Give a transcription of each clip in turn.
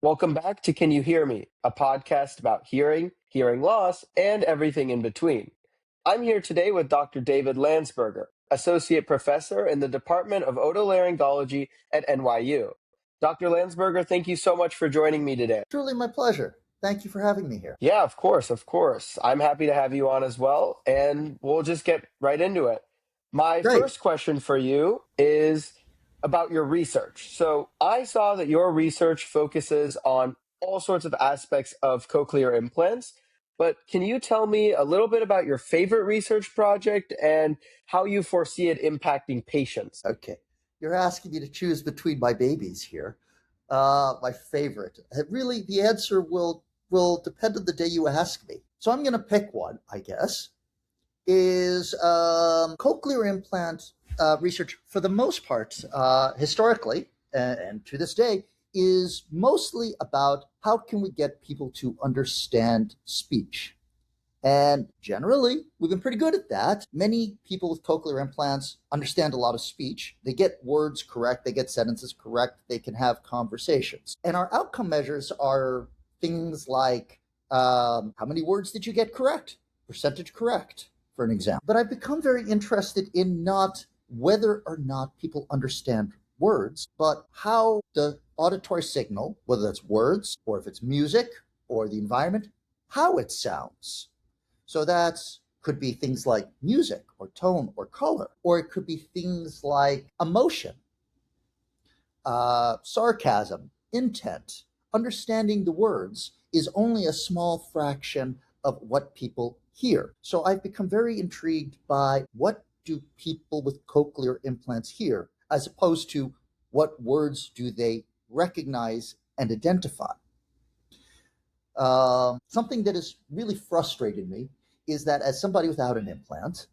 Welcome back to Can You Hear Me, a podcast about hearing, hearing loss, and everything in between. I'm here today with Dr. David Landsberger, Associate Professor in the Department of Otolaryngology at NYU. Dr. Landsberger, thank you so much for joining me today. Truly my pleasure. Thank you for having me here. Yeah, of course, of course. I'm happy to have you on as well, and we'll just get right into it. My Great. first question for you is about your research. So I saw that your research focuses on all sorts of aspects of cochlear implants, but can you tell me a little bit about your favorite research project and how you foresee it impacting patients? Okay. You're asking me to choose between my babies here. My favorite. Really, the answer will depend on the day you ask me. So I'm going to pick one, I guess, is cochlear implant research, for the most part, historically, and to this day, is mostly about how can we get people to understand speech. And generally, we've been pretty good at that. Many people with cochlear implants understand a lot of speech. They get words correct, they get sentences correct, they can have conversations. And our outcome measures are things like how many words did you get correct? Percentage correct, for an example. But I've become very interested in not whether or not people understand words, but how the auditory signal, whether that's words or if it's music or the environment, how it sounds. So that could be things like music or tone or color, or it could be things like emotion, sarcasm, intent. Understanding the words is only a small fraction of what people hear. So I've become very intrigued by what do people with cochlear implants hear, as opposed to what words do they recognize and identify. Something that has really frustrated me is that as somebody without an implant,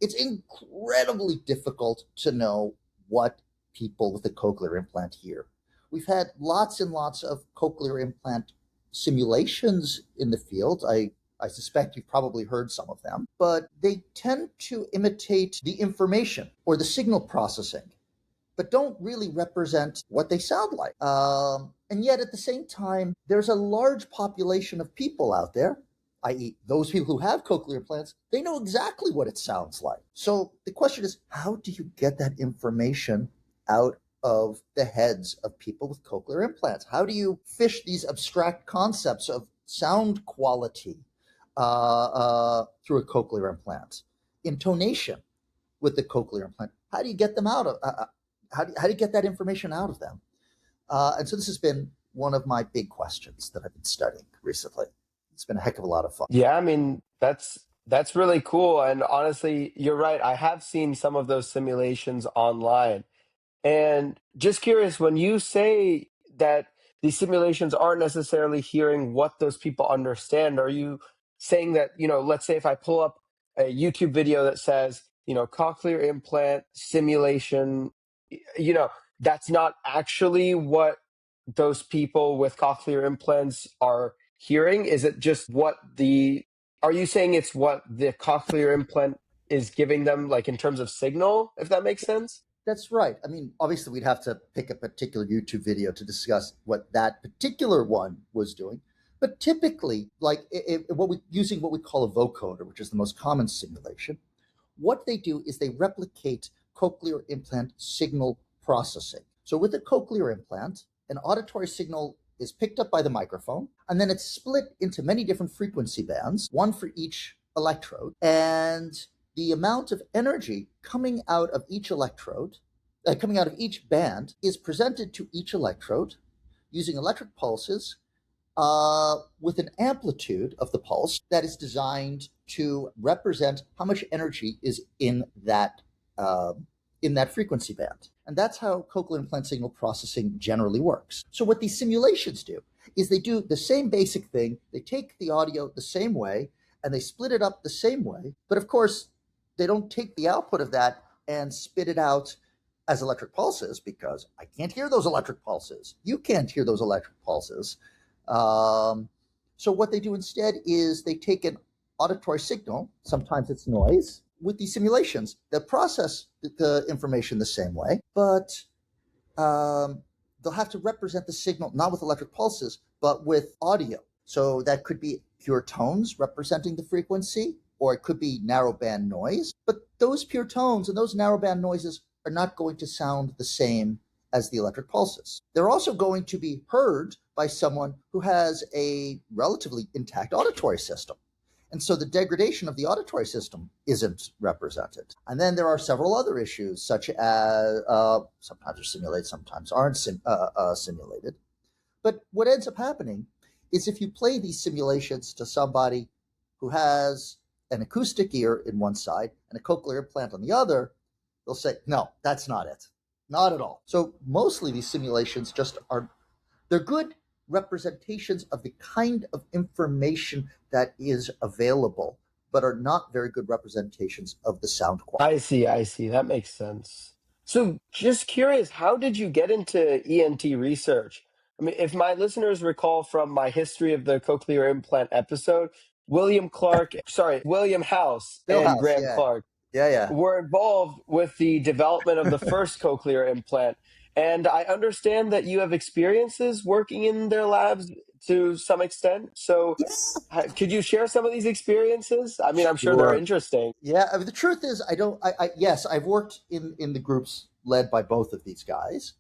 it's incredibly difficult to know what people with a cochlear implant hear. We've had lots and lots of cochlear implant simulations in the field. I suspect you've probably heard some of them, but they tend to imitate the information or the signal processing, but don't really represent what they sound like. And yet at the same time, there's a large population of people out there, i.e. those people who have cochlear implants, they know exactly what it sounds like. So the question is, how do you get that information out of the heads of people with cochlear implants? How do you fish these abstract concepts of sound quality through a cochlear implant? Intonation with the cochlear implant. How do you get them out of, how do you get that information out of them? And so this has been one of my big questions that I've been studying recently. It's been a heck of a lot of fun. Yeah, I mean, that's really cool. And honestly, you're right. I have seen some of those simulations online. And just curious, when you say that these simulations aren't necessarily hearing what those people understand, are you saying that, let's say if I pull up a YouTube video that says, cochlear implant simulation, that's not actually what those people with cochlear implants are hearing? Is it just are you saying it's what the cochlear implant is giving them, like in terms of signal, if that makes sense? That's right. I mean, obviously, we'd have to pick a particular YouTube video to discuss what that particular one was doing. But typically, like using what we call a vocoder, which is the most common simulation, what they do is they replicate cochlear implant signal processing. So with a cochlear implant, an auditory signal is picked up by the microphone, and then it's split into many different frequency bands, one for each electrode, and the amount of energy coming out of each electrode, coming out of each band, is presented to each electrode using electric pulses with an amplitude of the pulse that is designed to represent how much energy is in that frequency band. And that's how cochlear implant signal processing generally works. So what these simulations do is they do the same basic thing. They take the audio the same way and they split it up the same way. But of course, they don't take the output of that and spit it out as electric pulses, because I can't hear those electric pulses. You can't hear those electric pulses. So what they do instead is they take an auditory signal, sometimes it's noise, with these simulations that process the information the same way, but they'll have to represent the signal not with electric pulses, but with audio. So that could be pure tones representing the frequency, or it could be narrowband noise. But those pure tones and those narrowband noises are not going to sound the same as the electric pulses. They're also going to be heard by someone who has a relatively intact auditory system. And so the degradation of the auditory system isn't represented. And then there are several other issues, such as sometimes they're simulated, sometimes aren't simulated. But what ends up happening is if you play these simulations to somebody who has an acoustic ear in one side and a cochlear implant on the other, they'll say, no, that's not it. Not at all. So mostly these simulations they're good representations of the kind of information that is available, but are not very good representations of the sound quality. I see. That makes sense. So, just curious, how did you get into ENT research? I mean, if my listeners recall from my history of the cochlear implant episode, William House Bill and House, Graham yeah. Clark Yeah. were involved with the development of the first cochlear implant. And I understand that you have experiences working in their labs to some extent. So, could you share some of these experiences? I mean, I'm sure they're Sure. interesting. Yeah, I mean, the truth is, yes, I've worked in the groups led by both of these guys.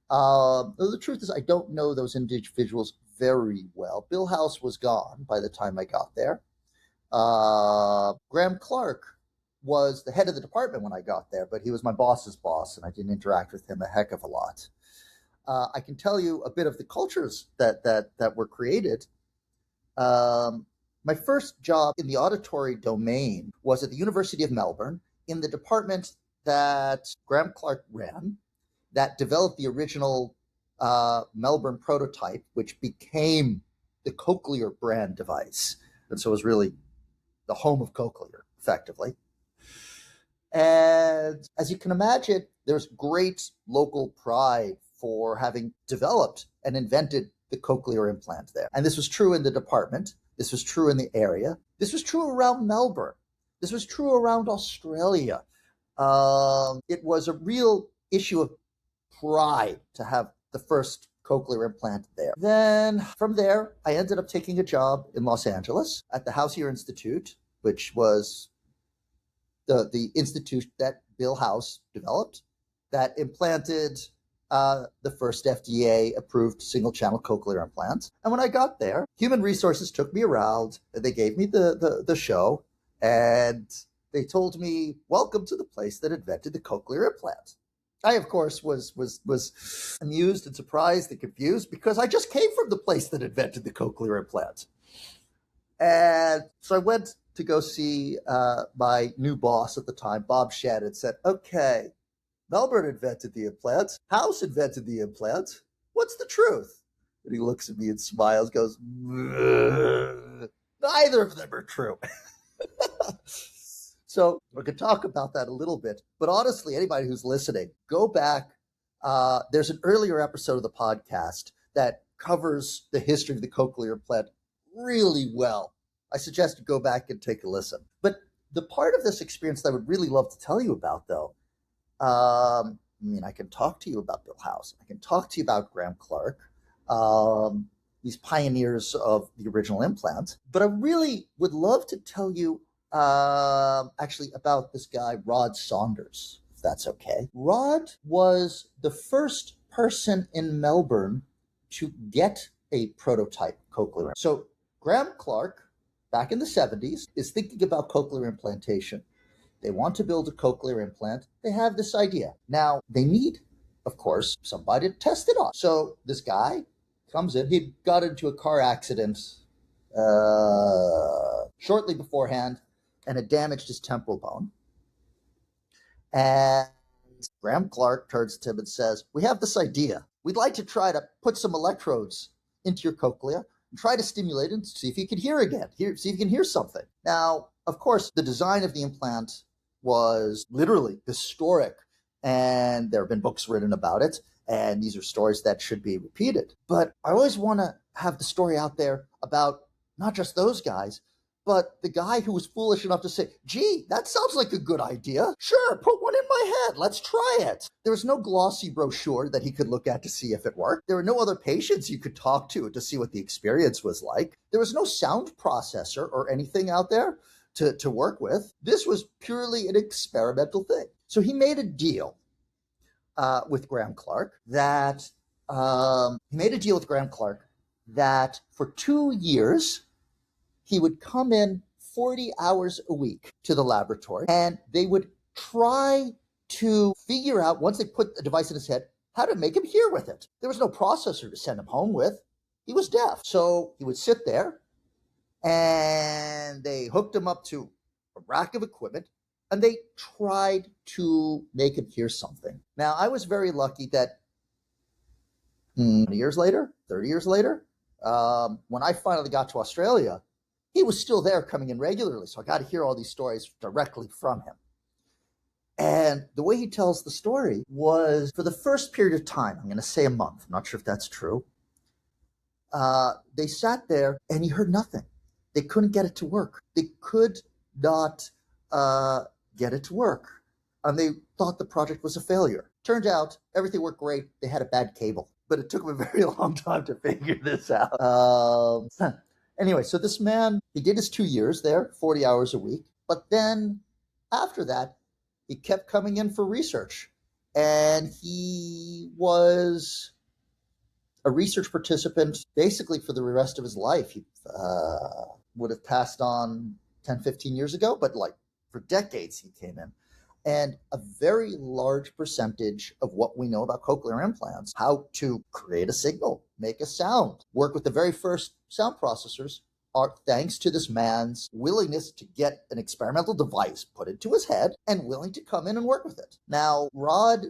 The truth is, I don't know those individuals very well. Bill House was gone by the time I got there. Graham Clark was the head of the department when I got there, but he was my boss's boss, and I didn't interact with him a heck of a lot. I can tell you a bit of the cultures that were created. My first job in the auditory domain was at the University of Melbourne in the department that Graham Clark ran, that developed the original Melbourne prototype, which became the Cochlear brand device. And so it was really the home of Cochlear, effectively. And as you can imagine, there's great local pride for having developed and invented the cochlear implant there. And this was true in the department. This was true in the area. This was true around Melbourne. This was true around Australia. It was a real issue of pride to have the first cochlear implant there. Then from there, I ended up taking a job in Los Angeles at the House-Ear Institute, which was the institute that Bill House developed, that implanted the first FDA-approved single-channel cochlear implant. And when I got there, Human Resources took me around, and they gave me the show, and they told me, welcome to the place that invented the cochlear implant. I, of course, was amused and surprised and confused because I just came from the place that invented the cochlear implant. And so I went to go see my new boss at the time, Bob Shedd, and said, okay, Melbourne invented the implant. House invented the implant. What's the truth? And he looks at me and smiles, goes, neither of them are true. So we could talk about that a little bit. But honestly, anybody who's listening, go back. There's an earlier episode of the podcast that covers the history of the cochlear implant really well. I suggest you go back and take a listen. But the part of this experience that I would really love to tell you about, though, I mean, I can talk to you about Bill House. I can talk to you about Graham Clark, these pioneers of the original implant. But I really would love to tell you actually about this guy, Rod Saunders, if that's okay. Rod was the first person in Melbourne to get a prototype cochlear. So Graham Clark, back in the 70s, is thinking about cochlear implantation. They want to build a cochlear implant. They have this idea. Now, they need, of course, somebody to test it on. So this guy comes in. He got into a car accident shortly beforehand, and it damaged his temporal bone. And Graham Clark turns to him and says, we have this idea. We'd like to try to put some electrodes into your cochlea and try to stimulate it and see if you can hear again, see if you can hear something. Now, of course, the design of the implant was literally historic, and there have been books written about it, and these are stories that should be repeated. But I always want to have the story out there about not just those guys, But the guy who was foolish enough to say, gee, that sounds like a good idea. Sure, put one in my head. Let's try it. There was no glossy brochure that he could look at to see if it worked. There were no other patients you could talk to see what the experience was like. There was no sound processor or anything out there to work with. This was purely an experimental thing. So he made a deal with Graham Clark that for 2 years, he would come in 40 hours a week to the laboratory, and they would try to figure out, once they put the device in his head, how to make him hear with it. There was no processor to send him home with. He was deaf. So he would sit there, and they hooked him up to a rack of equipment, and they tried to make him hear something. Now, I was very lucky that 30 years later, when I finally got to Australia, he was still there coming in regularly. So I got to hear all these stories directly from him. And the way he tells the story was, for the first period of time, I'm going to say a month, I'm not sure if that's true, they sat there and he heard nothing. They couldn't get it to work. They could not get it to work. And they thought the project was a failure. Turned out everything worked great. They had a bad cable. But it took them a very long time to figure this out. Anyway, so this man, he did his 2 years there, 40 hours a week. But then after that, he kept coming in for research. And he was a research participant basically for the rest of his life. He would have passed on 10, 15 years ago, but like for decades he came in. And a very large percentage of what we know about cochlear implants, how to create a signal, make a sound, work with the very first sound processors, are thanks to this man's willingness to get an experimental device put into his head and willing to come in and work with it. Now, Rod's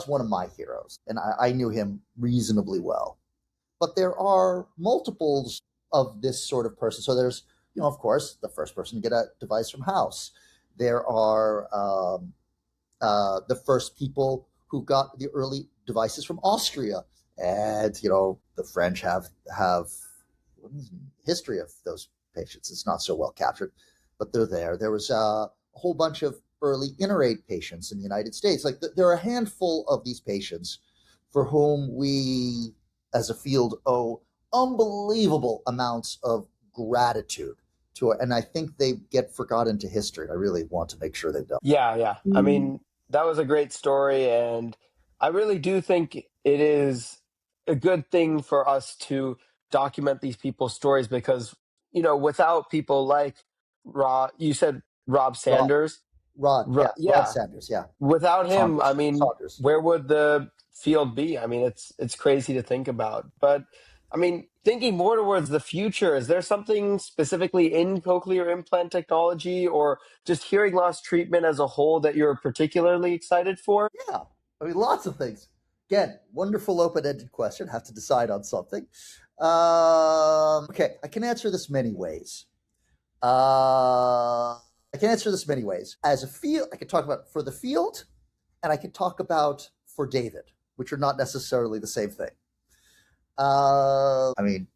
one of my heroes, and I knew him reasonably well. But there are multiples of this sort of person. So there's, of course, the first person to get a device from house. There are the first people who got the early devices from Austria. And, the French have history of those patients. It's not so well captured, but they're there. There was a whole bunch of early Interate patients in the United States. Like there are a handful of these patients for whom we, as a field, owe unbelievable amounts of gratitude to it. And I think they get forgotten to history. I really want to make sure they don't. Yeah. I mean, that was a great story. And I really do think it is a good thing for us to document these people's stories because, without people like you said Rob Rod, Sanders. Rod Yeah. Sanders, yeah. Without him, I mean, Saunders. where would the field be? I mean, it's crazy to think about. But I mean, thinking more towards the future, is there something specifically in cochlear implant technology or just hearing loss treatment as a whole that you're particularly excited for? Yeah, I mean, lots of things. Again, wonderful open-ended question. Have to decide on something. Okay, I can answer this many ways. As a field, I can talk about for the field, and I can talk about for David, which are not necessarily the same thing. I mean,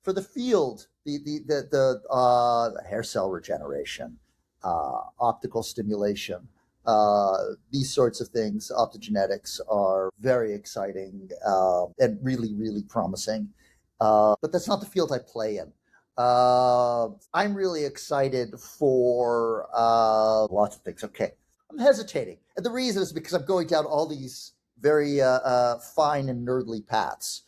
for the field, the hair cell regeneration, optical stimulation, these sorts of things, optogenetics, are very exciting and really, really promising. But that's not the field I play in. I'm really excited for lots of things. Okay, I'm hesitating. And the reason is because I'm going down all these very fine and nerdly paths.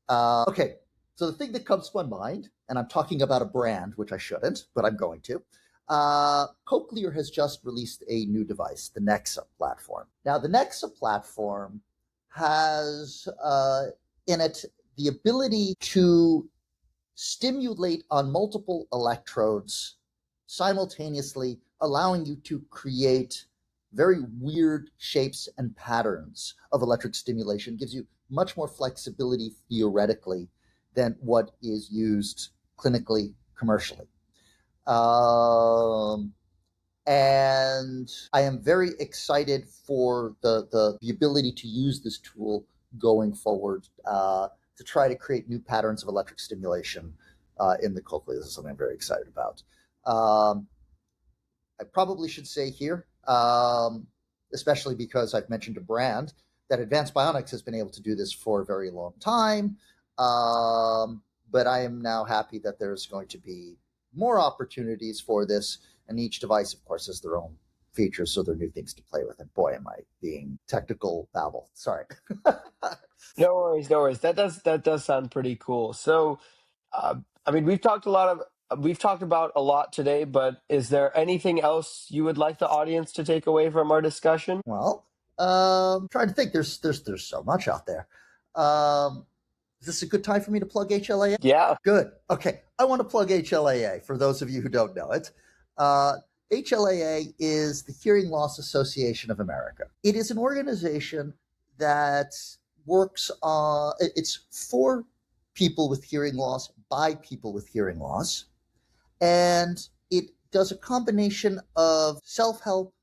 Okay, so the thing that comes to my mind, and I'm talking about a brand, which I shouldn't, but I'm going to. Cochlear has just released a new device, the Nexa platform. Now, the Nexa platform has in it the ability to stimulate on multiple electrodes simultaneously, allowing you to create very weird shapes and patterns of electric stimulation. Gives you much more flexibility theoretically than what is used clinically commercially. And I am very excited for the ability to use this tool going forward to try to create new patterns of electric stimulation in the cochlea. This is something I'm very excited about. Um, I probably should say here, especially because I've mentioned a brand, that Advanced Bionics has been able to do this for a very long time. But I am now happy that there's going to be more opportunities for this, and each device, of course, has their own features, so there are new things to play with. And boy, am I being technical babble. Sorry. No worries, no worries. That does sound pretty cool. So, I mean, we've talked about a lot today, but is there anything else you would like the audience to take away from our discussion? Well, trying to think. There's so much out there. Um, is this a good time for me to plug HLAA? Yeah. Good. Okay. I want to plug HLAA for those of you who don't know it. Uh, HLAA is the Hearing Loss Association of America. It is an organization that works it's for people with hearing loss by people with hearing loss. And it does a combination of self help,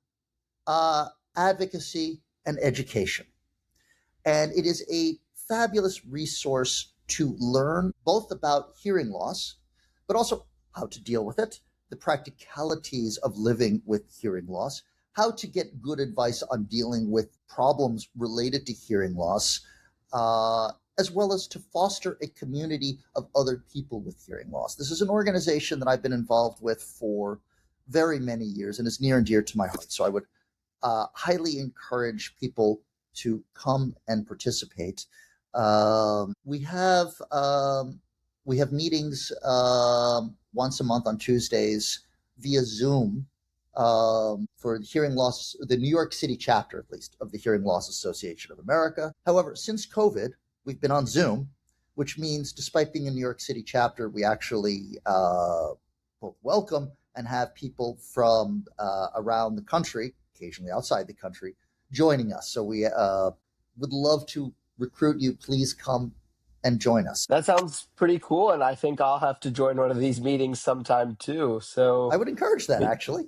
uh, advocacy, and education. And it is a fabulous resource to learn both about hearing loss, but also how to deal with it, the practicalities of living with hearing loss, how to get good advice on dealing with problems related to hearing loss, as well as to foster a community of other people with hearing loss. This is an organization that I've been involved with for very many years and is near and dear to my heart. So I would highly encourage people to come and participate. We have meetings once a month on Tuesdays via Zoom for the hearing loss, the New York City chapter, at least, of the Hearing Loss Association of America. However, since COVID, we've been on Zoom, which means, despite being a New York City chapter, we actually both welcome and have people from around the country, occasionally outside the country, joining us. So we would love to recruit you. Please come and join us. That sounds pretty cool, and I think I'll have to join one of these meetings sometime too. I So, would encourage that, actually.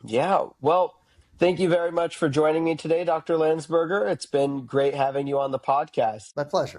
yeah. Well, thank you very much for joining me today, Dr. Landsberger. It's been great having you on the podcast. My pleasure.